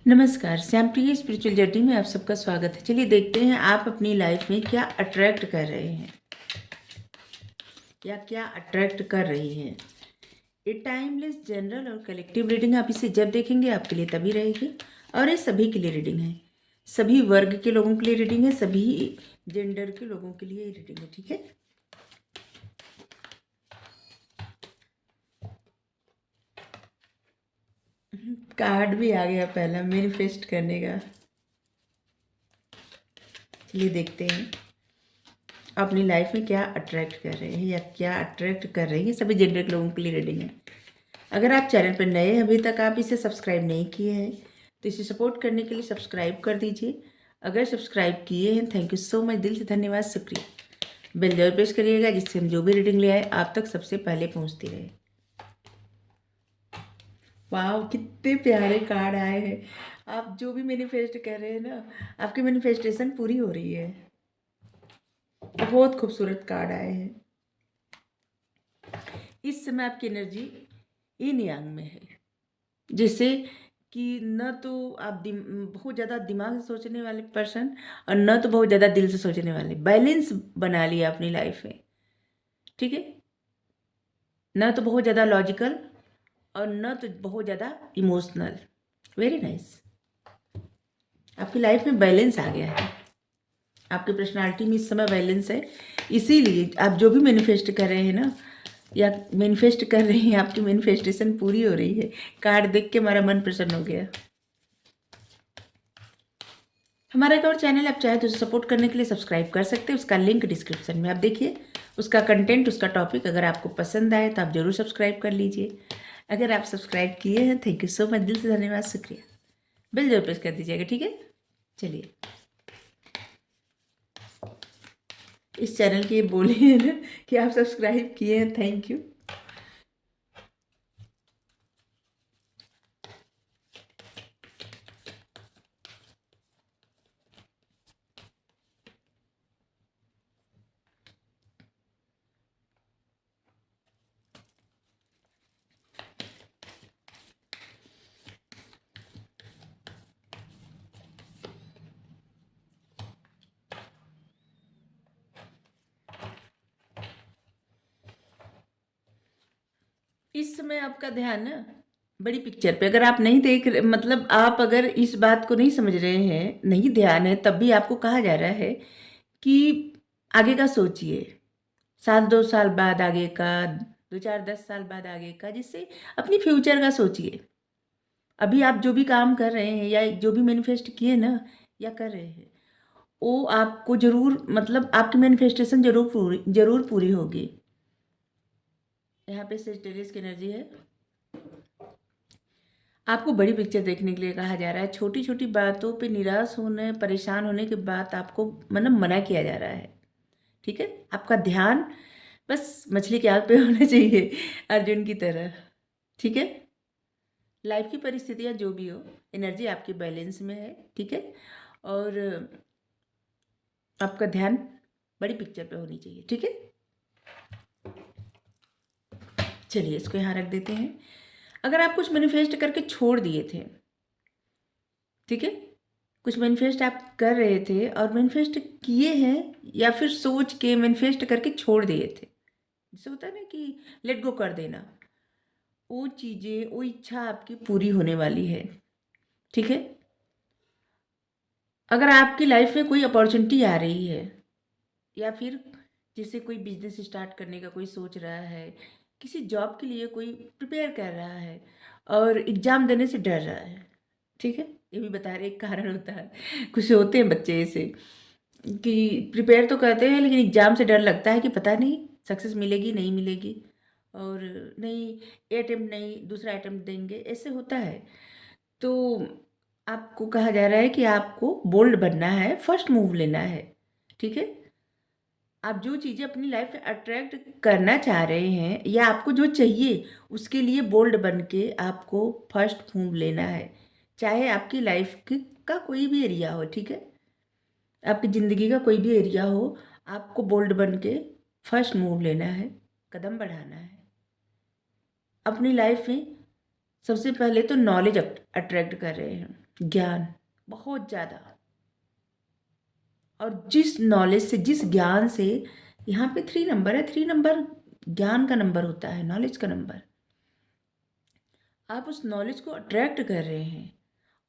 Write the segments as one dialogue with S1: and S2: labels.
S1: नमस्कार, श्यामप्रिय spiritual journey में आप सबका स्वागत है। चलिए देखते हैं आप अपनी लाइफ में क्या अट्रैक्ट कर रहे हैं या क्या अट्रैक्ट कर रही हैं। ये टाइमलेस जनरल और कलेक्टिव रीडिंग, आप इसे जब देखेंगे आपके लिए तभी रहेगी। और ये सभी के लिए रीडिंग है, सभी वर्ग के लोगों के लिए रीडिंग है, सभी जेंडर के लोगों के लिए रीडिंग है। ठीक है, कार्ड भी आ गया पहला, मैनिफेस्ट करने का। चलिए देखते हैं अपनी लाइफ में क्या अट्रैक्ट कर रहे हैं या क्या अट्रैक्ट कर रही है। सभी जेंडर के लोगों के लिए रीडिंग है। अगर आप चैनल पर नए हैं, अभी तक आप इसे सब्सक्राइब नहीं किए हैं, तो इसे सपोर्ट करने के लिए सब्सक्राइब कर दीजिए। अगर सब्सक्राइब किए हैं, थैंक यू सो मच, दिल से धन्यवाद, शुक्रिया। बेल जरूर प्रेस करिएगा, जिससे हम जो भी रीडिंग ले आए आप तक सबसे पहले पहुंचती रहे। वाह, कितने प्यारे कार्ड आए हैं। आप जो भी मैनिफेस्ट कर रहे हैं ना, आपकी मैनिफेस्टेशन पूरी हो रही है। बहुत खूबसूरत कार्ड आए हैं। इस समय आपकी एनर्जी yin yang में है, जिससे कि न तो आप बहुत ज़्यादा दिमाग से सोचने वाले पर्सन और न तो बहुत ज़्यादा दिल से सोचने वाले, बैलेंस बना लिया अपनी लाइफ में। ठीक है, न तो बहुत ज़्यादा लॉजिकल और न तो बहुत ज़्यादा इमोशनल। Very nice. आपकी लाइफ में बैलेंस आ गया है, आपकी पर्सनालिटी में इस समय बैलेंस है। इसीलिए आप जो भी मैनिफेस्ट कर रहे हैं ना, या मैनिफेस्ट कर रही हैं, आपकी मैनिफेस्टेशन पूरी हो रही है। कार्ड देख के हमारा मन प्रसन्न हो गया। हमारा एक और चैनल आप चाहे तो सपोर्ट करने के लिए सब्सक्राइब कर सकते हैं, उसका लिंक डिस्क्रिप्शन में। आप देखिए उसका कंटेंट, उसका टॉपिक अगर आपको पसंद आए तो आप जरूर सब्सक्राइब कर लीजिए। अगर आप सब्सक्राइब किए हैं, थैंक यू सो मच, दिल से धन्यवाद, शुक्रिया। बेल जरूर प्रेस कर दीजिएगा। ठीक है, चलिए इस चैनल के बोलिए ना कि आप सब्सक्राइब किए हैं, थैंक यू। इस समय आपका ध्यान ना बड़ी पिक्चर पे, अगर आप नहीं देख रहे, मतलब आप अगर इस बात को नहीं समझ रहे हैं, नहीं ध्यान है, तब भी आपको कहा जा रहा है कि आगे का सोचिए। 7-2 साल बाद आगे का, 2-4-10 साल बाद आगे का, जिससे अपनी फ्यूचर का सोचिए। अभी आप जो भी काम कर रहे हैं या जो भी मैनिफेस्ट किए ना या कर रहे हैं, वो आपको जरूर, मतलब आपकी मैनिफेस्टेशन जरूर पूरी होगी। यहाँ पे सेजिटेरियस की एनर्जी है। आपको बड़ी पिक्चर देखने के लिए कहा जा रहा है। छोटी छोटी बातों पे निराश होने, परेशान होने के बाद आपको मतलब मना किया जा रहा है। ठीक है, आपका ध्यान बस मछली के आग पे होना चाहिए, अर्जुन की तरह। ठीक है, लाइफ की परिस्थितियाँ जो भी हो, एनर्जी आपकी बैलेंस में है। ठीक है, और आपका ध्यान बड़ी पिक्चर पे होनी चाहिए। ठीक है, चलिए इसको यहाँ रख देते हैं। अगर आप कुछ मैनिफेस्ट करके छोड़ दिए थे, ठीक है, कुछ मैनिफेस्ट आप कर रहे थे और मैनिफेस्ट किए हैं, या फिर सोच के मैनिफेस्ट करके छोड़ दिए थे, जैसे होता है ना कि लेट गो कर देना, वो चीज़ें, वो इच्छा आपकी पूरी होने वाली है। ठीक है, अगर आपकी लाइफ में कोई अपॉर्चुनिटी आ रही है, या फिर जैसे कोई बिजनेस स्टार्ट करने का कोई सोच रहा है, किसी जॉब के लिए कोई प्रिपेयर कर रहा है और एग्ज़ाम देने से डर रहा है। ठीक है, ये भी बता रहे, एक कारण होता है, कुछ होते हैं बच्चे ऐसे कि प्रिपेयर तो करते हैं लेकिन एग्ज़ाम से डर लगता है कि पता नहीं सक्सेस मिलेगी नहीं मिलेगी, और नहीं, ये अटेम्प्ट नहीं दूसरा अटेम्प्ट देंगे, ऐसे होता है। तो आपको कहा जा रहा है कि आपको बोल्ड बनना है, फर्स्ट मूव लेना है। ठीक है, आप जो चीज़ें अपनी लाइफ में अट्रैक्ट करना चाह रहे हैं या आपको जो चाहिए, उसके लिए बोल्ड बन के आपको फर्स्ट मूव लेना है, चाहे आपकी लाइफ का कोई भी एरिया हो। ठीक है, आपकी ज़िंदगी का कोई भी एरिया हो, आपको बोल्ड बन के फर्स्ट मूव लेना है, कदम बढ़ाना है अपनी लाइफ में। सबसे पहले तो नॉलेज अट्रैक्ट कर रहे हैं। ज्ञान बहुत ज़्यादा। और जिस नॉलेज से, जिस ज्ञान से, यहाँ पे 3 नंबर है, 3 नंबर ज्ञान का नंबर होता है, नॉलेज का नंबर। आप उस नॉलेज को अट्रैक्ट कर रहे हैं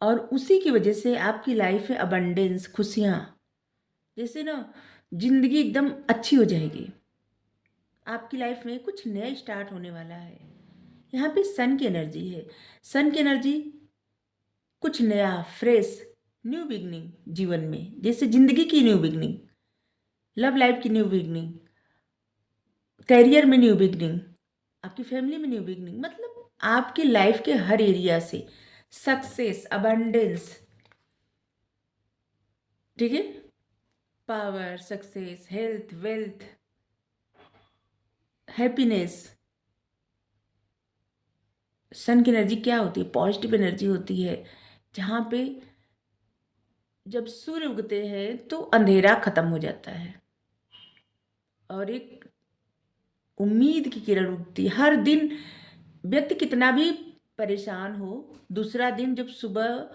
S1: और उसी की वजह से आपकी लाइफ में अबंडेंस, खुशियाँ, जैसे ना जिंदगी एकदम अच्छी हो जाएगी। आपकी लाइफ में कुछ नया स्टार्ट होने वाला है। यहाँ पे सन की एनर्जी है। सन की एनर्जी कुछ नया, फ्रेश, न्यू बिगनिंग जीवन में, जैसे जिंदगी की न्यू बिगनिंग, लव लाइफ की न्यू बिगनिंग, करियर में न्यू बिगनिंग, आपकी फैमिली में न्यू बिगनिंग, मतलब आपकी लाइफ के हर एरिया से सक्सेस, अबंडेंस, ठीक है, power, success, health, wealth, happiness. Sun की एनर्जी क्या होती है? पॉजिटिव एनर्जी होती है, जहाँ पे जब सूर्य उगते हैं तो अंधेरा खत्म हो जाता है और एक उम्मीद की किरण उगती है। हर दिन व्यक्ति कितना भी परेशान हो, दूसरा दिन जब सुबह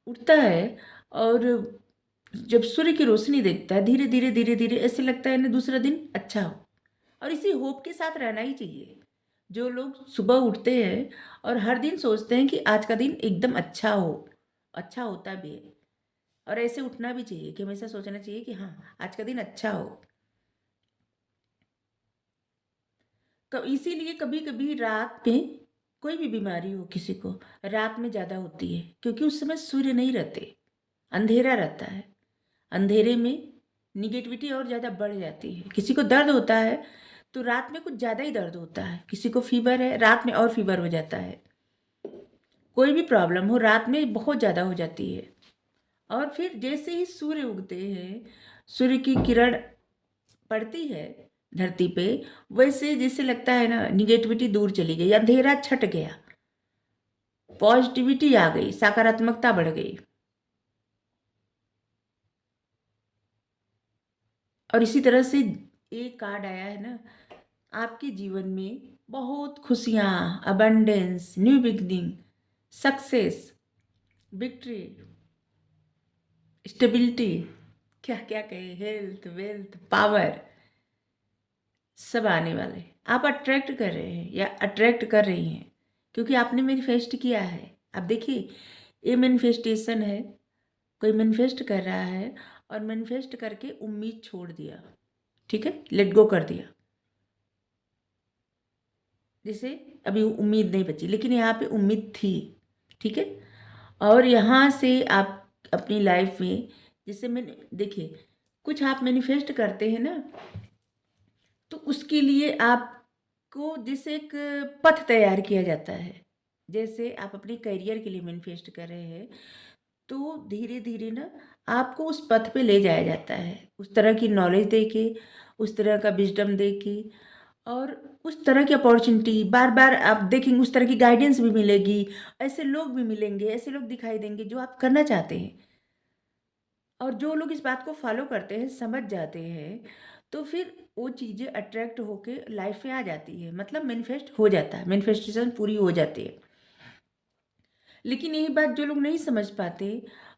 S1: उठता है और जब सूर्य की रोशनी देखता है, धीरे धीरे धीरे धीरे ऐसे लगता है ना दूसरा दिन अच्छा हो। और इसी होप के साथ रहना ही चाहिए। जो लोग सुबह उठते हैं और हर दिन सोचते हैं कि आज का दिन एकदम अच्छा हो, अच्छा होता भी है। और ऐसे उठना भी चाहिए कि हमेशा सोचना चाहिए कि हाँ आज का दिन अच्छा हो। इसीलिए कभी कभी रात में कोई भी बीमारी हो किसी को, रात में ज़्यादा होती है क्योंकि उस समय सूर्य नहीं रहते, अंधेरा रहता है। अंधेरे में निगेटिविटी और ज़्यादा बढ़ जाती है। किसी को दर्द होता है तो रात में कुछ ज़्यादा ही दर्द होता है, किसी को फीवर है रात में और फीवर हो जाता है। कोई भी प्रॉब्लम हो रात में बहुत ज़्यादा हो जाती है। और फिर जैसे ही सूर्य उगते हैं, सूर्य की किरण पड़ती है धरती पे, वैसे जैसे लगता है ना निगेटिविटी दूर चली गई, अंधेरा छट गया, पॉजिटिविटी आ गई, सकारात्मकता बढ़ गई। और इसी तरह से एक कार्ड आया है ना, आपके जीवन में बहुत खुशियाँ, abundance, new beginning, success, victory, stability, क्या क्या कहे, हेल्थ, वेल्थ, पावर, सब आने वाले। आप अट्रैक्ट कर रहे हैं या अट्रैक्ट कर रही हैं क्योंकि आपने मैनिफेस्ट किया है। अब देखिए, ये मैनिफेस्टेशन है, कोई मैनिफेस्ट कर रहा है और मैनिफेस्ट करके उम्मीद छोड़ दिया, ठीक है, लेट गो कर दिया, जैसे अभी उम्मीद नहीं बची, लेकिन यहाँ पे उम्मीद थी, ठीक है। और यहाँ से आप अपनी लाइफ में, जैसे मैंने देखिए, कुछ आप मैनिफेस्ट करते हैं ना तो उसके लिए आपको जैसे एक पथ तैयार किया जाता है। जैसे आप अपने करियर के लिए मैनिफेस्ट कर रहे हैं तो धीरे धीरे ना आपको उस पथ पे ले जाया जाता है, उस तरह की नॉलेज दे के, उस तरह का विजडम दे के, और उस तरह की अपॉर्चुनिटी बार बार आप देखेंगे, उस तरह की गाइडेंस भी मिलेगी, ऐसे लोग भी मिलेंगे, ऐसे लोग दिखाई देंगे जो आप करना चाहते हैं। और जो लोग इस बात को फॉलो करते हैं, समझ जाते हैं, तो फिर वो चीज़ें अट्रैक्ट होके लाइफ में आ जाती है, मतलब मैनिफेस्ट हो जाता है, मैनिफेस्टेशन पूरी हो जाती है। लेकिन यही बात जो लोग नहीं समझ पाते,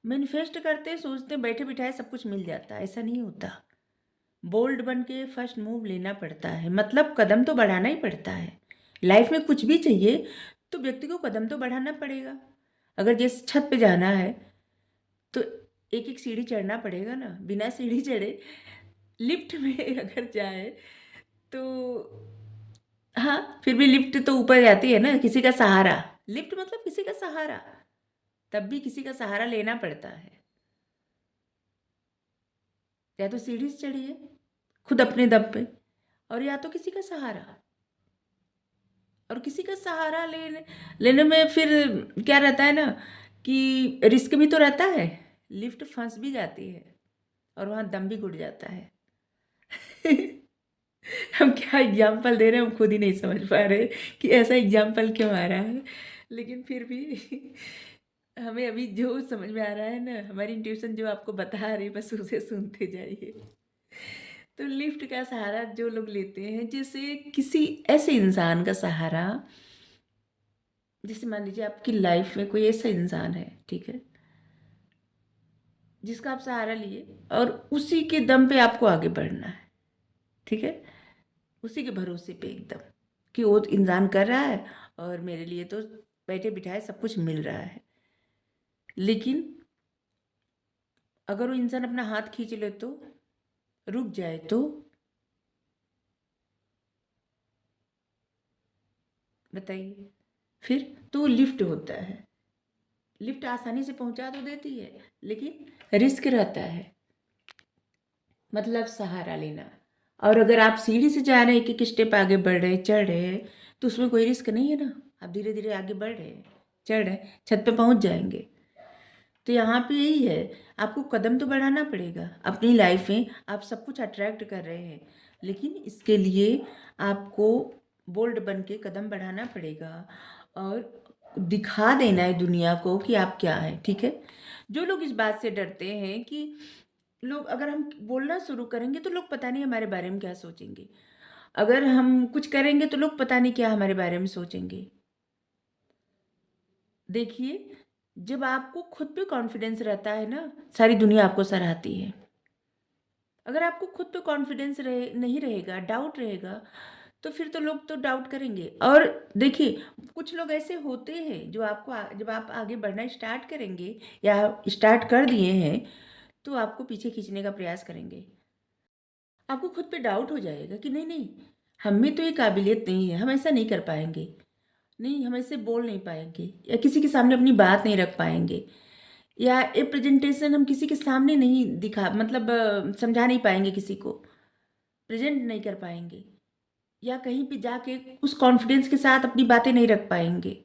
S1: मैनिफेस्ट करते सोचते बैठे बिठाए सब कुछ मिल जाता है, ऐसा नहीं होता। बोल्ड बन के फर्स्ट मूव लेना पड़ता है, मतलब कदम तो बढ़ाना ही पड़ता है। लाइफ में कुछ भी चाहिए तो व्यक्ति को कदम तो बढ़ाना पड़ेगा। अगर जैसे छत पे जाना है तो एक एक सीढ़ी चढ़ना पड़ेगा ना, बिना सीढ़ी चढ़े लिफ्ट में अगर जाए तो हाँ, फिर भी लिफ्ट तो ऊपर जाती है ना, किसी का सहारा, लिफ्ट मतलब किसी का सहारा, तब भी किसी का सहारा लेना पड़ता है। या तो सीढ़ी से चढ़िए खुद अपने दम पे, और या तो किसी का सहारा। और किसी का सहारा लेने लेने में फिर क्या रहता है ना कि रिस्क भी तो रहता है, लिफ्ट फंस भी जाती है और वहाँ दम भी घुट जाता है। हम क्या एग्जाम्पल दे रहे हैं हम खुद ही नहीं समझ पा रहे कि ऐसा एग्जाम्पल क्यों आ रहा है, लेकिन फिर भी हमें अभी जो समझ में आ रहा है ना, हमारी इंट्यूशन जो आपको बता रही, बस उसे सुनते जाइए। तो लिफ्ट का सहारा जो लोग लेते हैं, जैसे किसी ऐसे इंसान का सहारा, जैसे मान लीजिए आपकी लाइफ में कोई ऐसा इंसान है, ठीक है, जिसका आप सहारा लिए, और उसी के दम पे आपको आगे बढ़ना है। ठीक है, उसी के भरोसे पे एकदम, कि वो तो इंसान कर रहा है और मेरे लिए तो बैठे बिठाए सब कुछ मिल रहा है। लेकिन अगर वो इंसान अपना हाथ खींच ले तो, रुक जाए तो, बताइए, फिर तो लिफ्ट होता है। लिफ्ट आसानी से पहुंचा तो देती है, लेकिन रिस्क रहता है, मतलब सहारा लेना। और अगर आप सीढ़ी से जा रहे हैं, एक एक स्टेप आगे बढ़ रहे, चढ़ रहे हैं, तो उसमें कोई रिस्क नहीं है ना। आप धीरे धीरे आगे बढ़ रहे हैं, चढ़ रहे हैं, छत पे पहुंच जाएंगे। तो यहाँ पे यही है, आपको कदम तो बढ़ाना पड़ेगा अपनी लाइफ में। आप सब कुछ अट्रैक्ट कर रहे हैं, लेकिन इसके लिए आपको बोल्ड बन के कदम बढ़ाना पड़ेगा और दिखा देना है दुनिया को कि आप क्या हैं। ठीक है, जो लोग इस बात से डरते हैं कि लोग, अगर हम बोलना शुरू करेंगे तो लोग पता नहीं हमारे बारे में क्या सोचेंगे, अगर हम कुछ करेंगे तो लोग पता नहीं क्या हमारे बारे में सोचेंगे। देखिए, जब आपको खुद पे कॉन्फिडेंस रहता है ना, सारी दुनिया आपको सराहती है। अगर आपको खुद पे कॉन्फिडेंस नहीं रहेगा, डाउट रहेगा, तो फिर तो लोग तो डाउट करेंगे। और देखिए, कुछ लोग ऐसे होते हैं जो आपको जब आप आगे बढ़ना स्टार्ट करेंगे या स्टार्ट कर दिए हैं, तो आपको पीछे खींचने का प्रयास करेंगे। आपको खुद पे डाउट हो जाएगा कि नहीं नहीं, हम में तो ये काबिलियत नहीं है, हम ऐसा नहीं कर पाएंगे, नहीं हम ऐसे बोल नहीं पाएंगे, या किसी के सामने अपनी बात नहीं रख पाएंगे, या ए प्रेजेंटेशन हम किसी के सामने नहीं दिखा, मतलब समझा नहीं पाएंगे, किसी को प्रेजेंट नहीं कर पाएंगे, या कहीं पे जाके उस कॉन्फिडेंस के साथ अपनी बातें नहीं रख पाएंगे,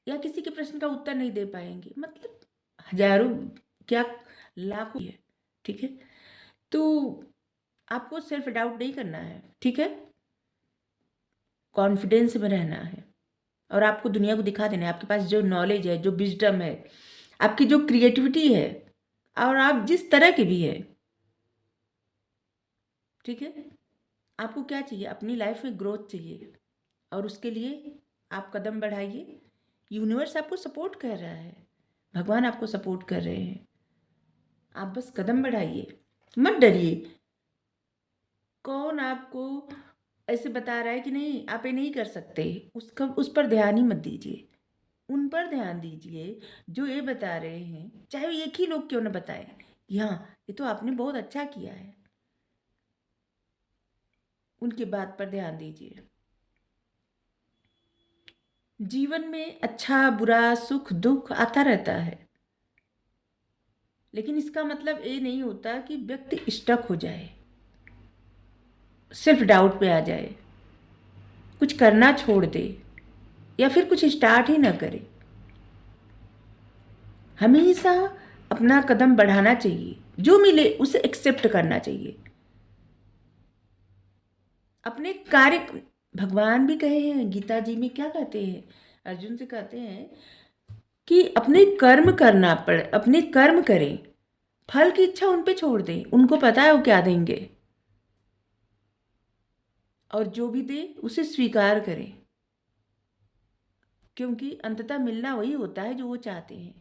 S1: या किसी के प्रश्न का उत्तर नहीं दे पाएंगे, मतलब हजारों, क्या लाखों है। ठीक है, तो आपको सेल्फ डाउट नहीं करना है। ठीक है, कॉन्फिडेंस में रहना है, और आपको दुनिया को दिखा देना है आपके पास जो नॉलेज है, जो विजडम है, आपकी जो क्रिएटिविटी है, और आप जिस तरह के भी है। ठीक है, आपको क्या चाहिए, अपनी लाइफ में ग्रोथ चाहिए, और उसके लिए आप कदम बढ़ाइए। यूनिवर्स आपको सपोर्ट कर रहा है, भगवान आपको सपोर्ट कर रहे हैं, आप बस कदम बढ़ाइए, मत डरिए। कौन आपको ऐसे बता रहा है कि नहीं आप ये नहीं कर सकते, उसका उस पर ध्यान ही मत दीजिए, उन पर ध्यान दीजिए जो ये बता रहे हैं, चाहे वो एक ही लोग क्यों ना बताएं कि हाँ ये तो आपने बहुत अच्छा किया है, उनकी बात पर ध्यान दीजिए। जीवन में अच्छा बुरा सुख दुख आता रहता है, लेकिन इसका मतलब ये नहीं होता कि व्यक्ति स्टक हो जाए, सिर्फ डाउट पे आ जाए, कुछ करना छोड़ दे, या फिर कुछ स्टार्ट ही ना करे। हमेशा अपना कदम बढ़ाना चाहिए, जो मिले उसे एक्सेप्ट करना चाहिए। अपने कार्य, भगवान भी कहे हैं गीता जी में, क्या कहते हैं, अर्जुन से कहते हैं कि अपने कर्म करना पड़े, अपने कर्म करें, फल की इच्छा उन पे छोड़ दें, उनको पता है वो क्या देंगे, और जो भी दे उसे स्वीकार करें, क्योंकि अंततः मिलना वही होता है जो वो चाहते हैं।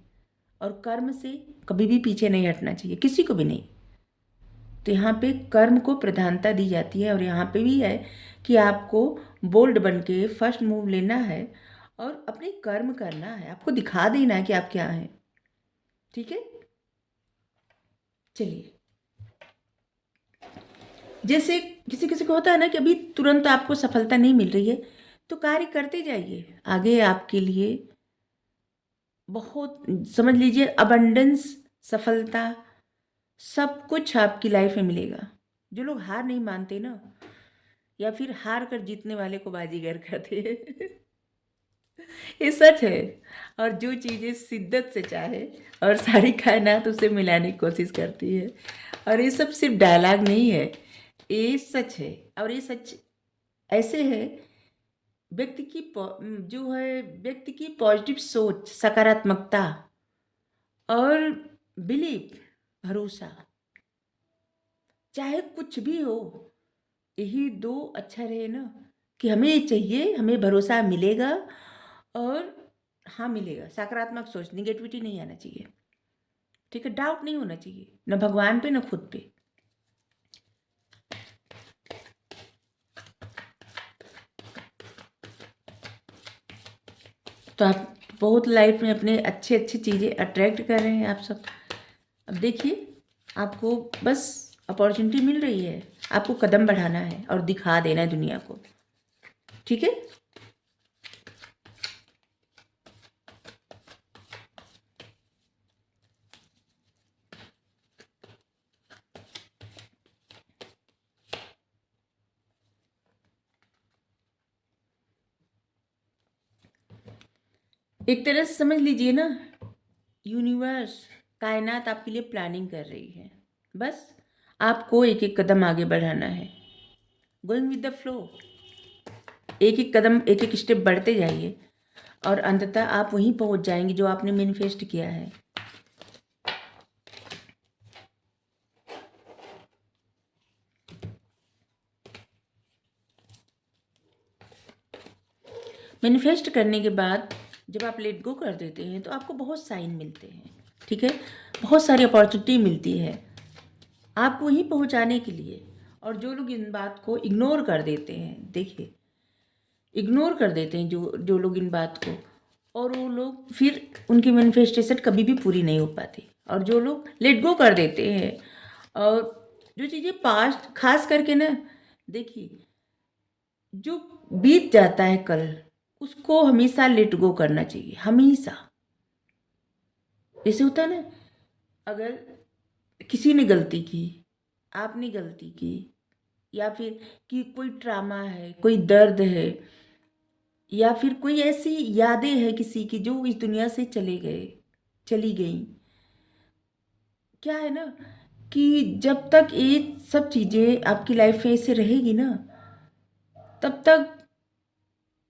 S1: और कर्म से कभी भी पीछे नहीं हटना चाहिए, किसी को भी नहीं। तो यहाँ पे कर्म को प्रधानता दी जाती है, और यहाँ पे भी है कि आपको बोल्ड बन के फर्स्ट मूव लेना है और अपने कर्म करना है, आपको दिखा देना है कि आप क्या हैं। ठीक है, चलिए, जैसे किसी किसी को होता है ना कि अभी तुरंत आपको सफलता नहीं मिल रही है, तो कार्य करते जाइए, आगे आपके लिए बहुत, समझ लीजिए अबंडेंस, सफलता, सब कुछ आपकी लाइफ में मिलेगा। जो लोग हार नहीं मानते ना, या फिर हार कर जीतने वाले को बाजीगर कहते हैं। ये सच है। और जो चीज़ें शिद्दत से चाहे और सारी कायनात उसे मिलाने की कोशिश करती है, और ये सब सिर्फ डायलॉग नहीं है, ये सच है। और ये सच ऐसे है, व्यक्ति की जो है, व्यक्ति की पॉजिटिव सोच, सकारात्मकता, और बिलीव, भरोसा, चाहे कुछ भी हो, यही दो अच्छा रहे ना, कि हमें ये चाहिए, हमें भरोसा मिलेगा, और हाँ मिलेगा, सकारात्मक सोच, निगेटिविटी नहीं आना चाहिए। ठीक है, डाउट नहीं होना चाहिए, न भगवान पे न खुद पे। तो आप बहुत लाइफ में अपने अच्छी अच्छी चीज़ें अट्रैक्ट कर रहे हैं आप सब। अब देखिए, आपको बस अपॉर्चुनिटी मिल रही है, आपको कदम बढ़ाना है और दिखा देना है दुनिया को। ठीक है। एक तरह से समझ लीजिए ना, यूनिवर्स, कायनात आपके लिए प्लानिंग कर रही है। बस आपको एक एक कदम आगे बढ़ाना है, गोइंग विद द फ्लो। एक एक कदम, एक एक स्टेप बढ़ते जाइए और अंततः आप वहीं पहुंच जाएंगे जो आपने मैनिफेस्ट किया है। मैनिफेस्ट करने के बाद जब आप लेट गो कर देते हैं तो आपको बहुत साइन मिलते हैं। ठीक है, बहुत सारी अपॉर्चुनिटी मिलती है आपको वहीं पहुंचाने के लिए। और जो लोग इन बात को इग्नोर कर देते हैं, देखिए, इग्नोर कर देते हैं जो जो लोग इन बात को, और वो लोग फिर उनकी मैनिफेस्टेशन कभी भी पूरी नहीं हो पाती। और जो लोग लेट गो कर देते हैं, और जो चीज़ें पास्ट, खास करके ना, देखिए, जो बीत जाता है कल, उसको हमेशा लेट गो करना चाहिए, हमेशा। जैसे होता है ना, अगर किसी ने गलती की, आपने गलती की, या फिर कि कोई ट्रामा है, कोई दर्द है, या फिर कोई ऐसी यादें हैं किसी की जो इस दुनिया से चले गए, चली गई। क्या है ना कि जब तक ये सब चीज़ें आपकी लाइफ में ऐसे रहेगी ना, तब तक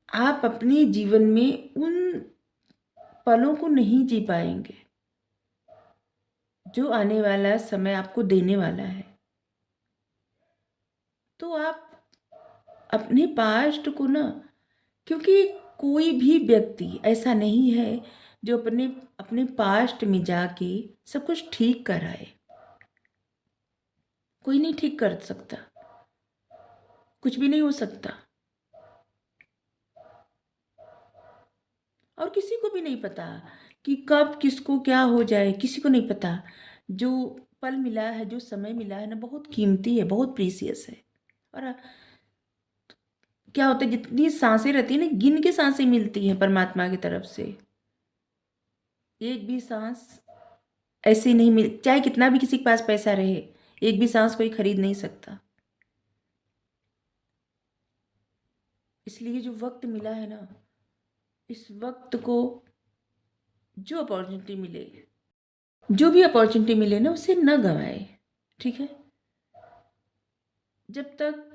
S1: आप अपने जीवन में उन पलों को नहीं जी पाएंगे जो आने वाला समय आपको देने वाला है। तो आप अपने पास्ट को ना, क्योंकि कोई भी व्यक्ति ऐसा नहीं है जो अपने अपने पास्ट में जाके सब कुछ ठीक कराए। कोई नहीं ठीक कर सकता, कुछ भी नहीं हो सकता, और किसी को भी नहीं पता कि कब किसको क्या हो जाए, किसी को नहीं पता। जो पल मिला है, जो समय मिला है ना, बहुत कीमती है, बहुत प्रीसियस है। और क्या होता है, जितनी सांसें रहती है ना, गिन के सांसें मिलती हैं परमात्मा की तरफ से। एक भी सांस ऐसे नहीं मिल, चाहे कितना भी किसी के पास पैसा रहे, एक भी सांस कोई खरीद नहीं सकता। इसलिए जो वक्त मिला है ना, इस वक्त को, जो अपॉर्चुनिटी मिले, जो भी अपॉर्चुनिटी मिले ना, उसे न गंवाए। ठीक है, जब तक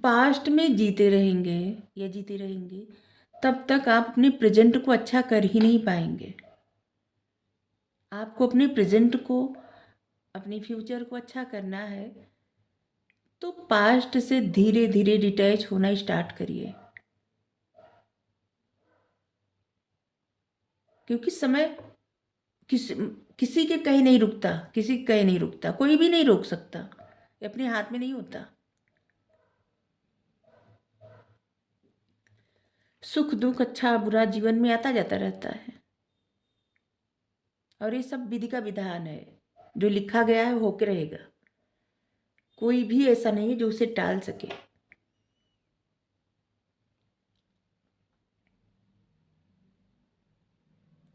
S1: पास्ट में जीते रहेंगे या जीती रहेंगे, तब तक आप अपने प्रेजेंट को अच्छा कर ही नहीं पाएंगे। आपको अपने प्रेजेंट को, अपने फ्यूचर को अच्छा करना है, तो पास्ट से धीरे धीरे डिटैच होना स्टार्ट करिए। क्योंकि समय किसी के कहीं नहीं रुकता, किसी के कहीं नहीं रुकता, कोई भी नहीं रोक सकता, ये अपने हाथ में नहीं होता। सुख दुख, अच्छा बुरा जीवन में आता जाता रहता है, और ये सब विधि का विधान है, जो लिखा गया है होके रहेगा। कोई भी ऐसा नहीं है जो उसे टाल सके।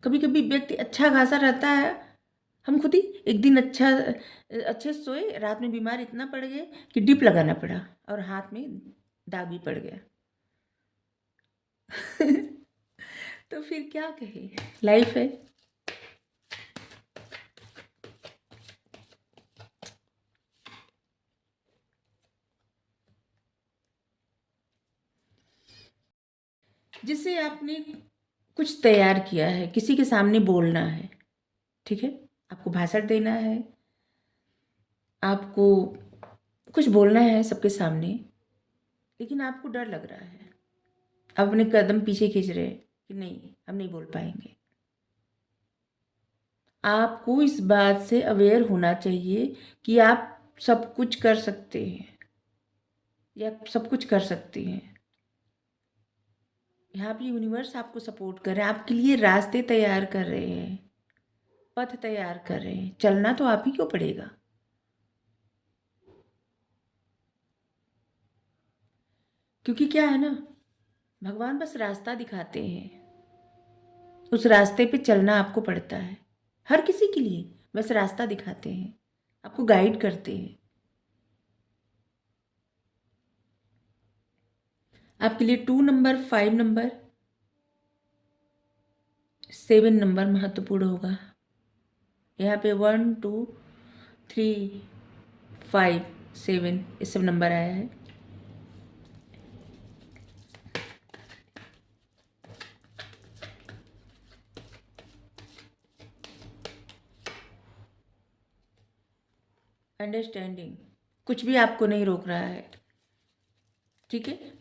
S1: कभी कभी व्यक्ति अच्छा खासा रहता है, हम खुद ही एक दिन अच्छे से सोए, रात में बीमार इतना पड़ गए कि डिप लगाना पड़ा, और हाथ में दाग भी पड़ गया। तो फिर क्या कहे, लाइफ है। जिसे आपने कुछ तैयार किया है, किसी के सामने बोलना है, ठीक है, आपको भाषण देना है, आपको कुछ बोलना है सबके सामने, लेकिन आपको डर लग रहा है, आप अपने कदम पीछे खींच रहे हैं कि नहीं, हम नहीं बोल पाएंगे। आपको इस बात से अवेयर होना चाहिए कि आप सब कुछ कर सकते हैं या सब कुछ कर सकती हैं। यहाँ पे यूनिवर्स आपको सपोर्ट कर रहे हैं, आपके लिए रास्ते तैयार कर रहे हैं, पथ तैयार कर रहे हैं। चलना तो आप ही को पड़ेगा। क्योंकि क्या है ना, भगवान बस रास्ता दिखाते हैं, उस रास्ते पे चलना आपको पड़ता है। हर किसी के लिए बस रास्ता दिखाते हैं, आपको गाइड करते हैं। आपके लिए 2 नंबर, 5 नंबर, 7 नंबर महत्वपूर्ण होगा। यहाँ पे 1 2 3 5 7 ये सब नंबर आया है। अंडरस्टैंडिंग, कुछ भी आपको नहीं रोक रहा है, ठीक है।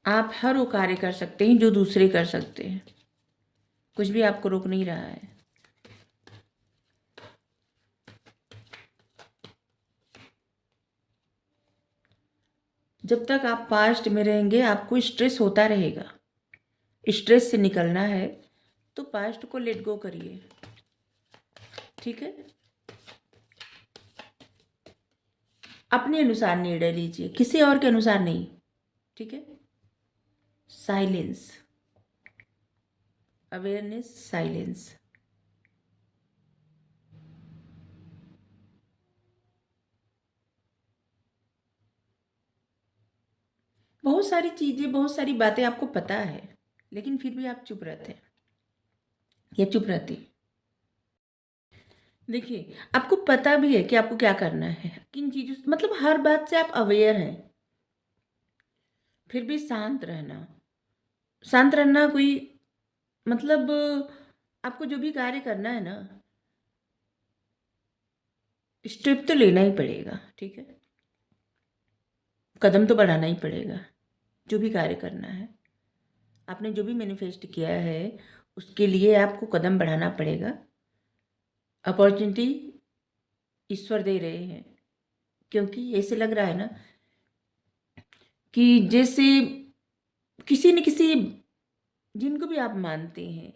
S1: आप हर वो कार्य कर सकते हैं जो दूसरे कर सकते हैं, कुछ भी आपको रोक नहीं रहा है। जब तक आप पास्ट में रहेंगे आपको स्ट्रेस होता रहेगा। स्ट्रेस से निकलना है तो पास्ट को लेट गो करिए, ठीक है। अपने अनुसार निर्णय लीजिए, किसी और के अनुसार नहीं, ठीक है। Silence, awareness, silence. बहुत सारी चीज़ें, बहुत सारी बातें आपको पता है, लेकिन फिर भी आप चुप रहते हैं या चुप रहती हैं। देखिए, आपको पता भी है कि आपको क्या करना है, किन चीज़ों से, मतलब हर बात से आप अवेयर हैं, फिर भी शांत रहना कोई मतलब, आपको जो भी कार्य करना है ना, स्टेप तो लेना ही पड़ेगा, ठीक है। कदम तो बढ़ाना ही पड़ेगा। जो भी कार्य करना है, आपने जो भी मैनिफेस्ट किया है उसके लिए आपको कदम बढ़ाना पड़ेगा। अपॉर्चुनिटी ईश्वर दे रहे हैं, क्योंकि ऐसे लग रहा है ना कि जैसे किसी न किसी, जिनको भी आप मानते हैं,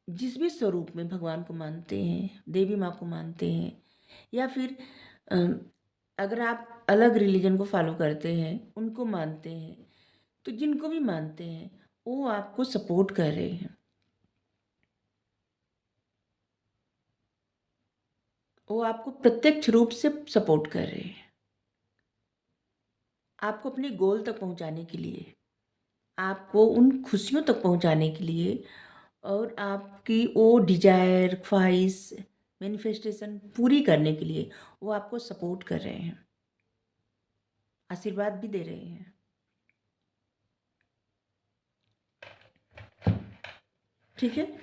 S1: जिस भी स्वरूप में भगवान को मानते हैं, देवी माँ को मानते हैं, या फिर अ, अगर आप अलग रिलीजन को फॉलो करते हैं, उनको मानते हैं, तो जिनको भी मानते हैं वो आपको सपोर्ट कर रहे हैं। वो आपको प्रत्यक्ष रूप से सपोर्ट कर रहे हैं, आपको अपने गोल तक पहुंचाने के लिए, आपको उन खुशियों तक पहुंचाने के लिए, और आपकी वो डिजायर, ख्वाहिश, मैनिफेस्टेशन पूरी करने के लिए वो आपको सपोर्ट कर रहे हैं, आशीर्वाद भी दे रहे हैं, ठीक है।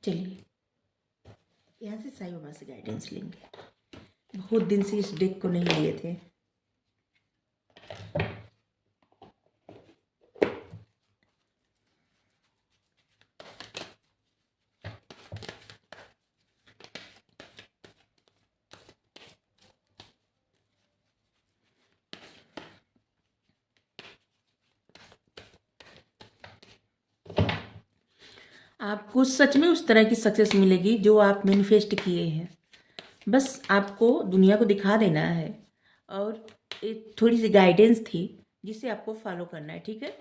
S1: चलिए, यहाँ से साईं बाबा से गाइडेंस लेंगे। बहुत दिन से इस डेक को नहीं लिए थे। आपको सच में उस तरह की सक्सेस मिलेगी जो आप मैनिफेस्ट किए हैं। बस आपको दुनिया को दिखा देना है, और एक थोड़ी सी गाइडेंस थी जिसे आपको फॉलो करना है, ठीक है।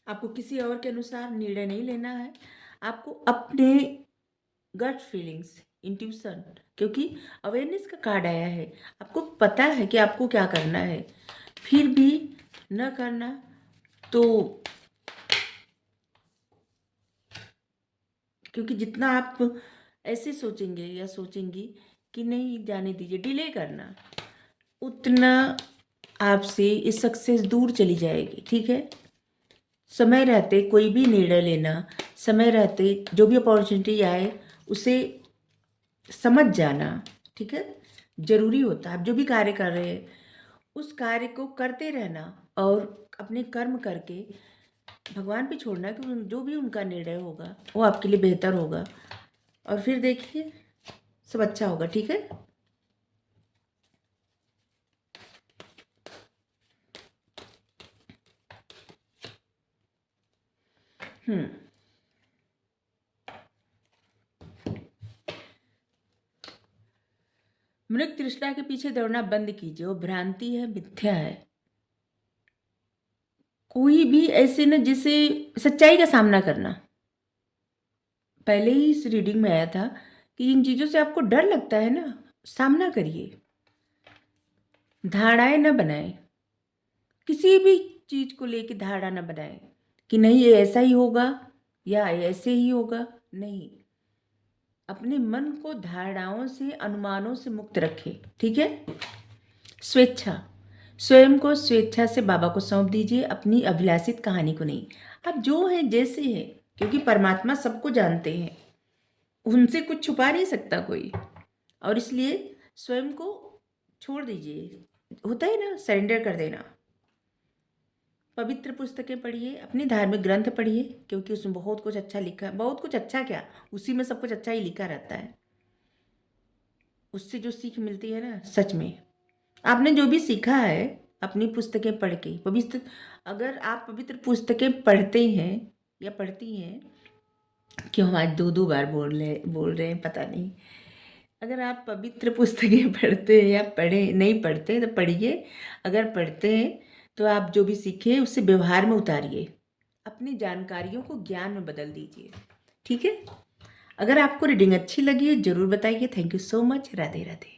S1: आपको किसी और के अनुसार निर्णय नहीं लेना है, आपको अपने गट फीलिंग्स, इंट्यूशन, क्योंकि अवेयरनेस का कार्ड आया है, आपको पता है कि आपको क्या करना है, फिर भी न करना, तो क्योंकि जितना आप ऐसे सोचेंगे या सोचेंगी कि नहीं जाने दीजिए, डिले करना, उतना आपसे ये सक्सेस दूर चली जाएगी, ठीक है। समय रहते कोई भी निर्णय लेना, समय रहते जो भी अपॉर्चुनिटी आए उसे समझ जाना, ठीक है, जरूरी होता है। आप जो भी कार्य कर रहे हैं उस कार्य को करते रहना, और अपने कर्म करके भगवान पे छोड़ना कि जो भी उनका निर्णय होगा वो आपके लिए बेहतर होगा। और फिर देखिए सब अच्छा होगा। ठीक है। हम्म। मृग तृष्णा के पीछे दौड़ना बंद कीजिए, वो भ्रांति है, मिथ्या है। कोई भी ऐसे न जिसे सच्चाई का सामना करना, पहले ही इस रीडिंग में आया था कि इन चीज़ों से आपको डर लगता है ना, सामना करिए, धारणाएं न बनाए, किसी भी चीज़ को लेके धारणा न बनाए कि नहीं ये ऐसा ही होगा या ऐसे ही होगा। नहीं, अपने मन को धारणाओं से, अनुमानों से मुक्त रखें। ठीक है। स्वेच्छा, स्वयं को स्वेच्छा से बाबा को सौंप दीजिए, अपनी अभिलाषित कहानी को नहीं। आप जो हैं जैसे हैं, क्योंकि परमात्मा सबको जानते हैं, उनसे कुछ छुपा नहीं सकता कोई। और इसलिए स्वयं को छोड़ दीजिए, होता है ना, सरेंडर कर देना। पवित्र पुस्तकें पढ़िए, अपने धार्मिक ग्रंथ पढ़िए, क्योंकि उसमें बहुत कुछ अच्छा लिखा है। बहुत कुछ अच्छा क्या, उसी में सब कुछ अच्छा ही लिखा रहता है। उससे जो सीख मिलती है ना, सच में आपने जो भी सीखा है अपनी पुस्तकें पढ़ के, पवित्र, अगर आप पवित्र पुस्तकें पढ़ते हैं या पढ़ती हैं, क्यों हम आज दो दो बार बोल रहे हैं पता नहीं। अगर आप पवित्र पुस्तकें पढ़ते हैं या नहीं पढ़ते तो पढ़िए। अगर पढ़ते हैं तो आप जो भी सीखे उससे व्यवहार में उतारिए, अपनी जानकारियों को ज्ञान में बदल दीजिए। ठीक है। अगर आपको रीडिंग अच्छी लगी है ज़रूर बताइए। Thank you so much. Radhe Radhe.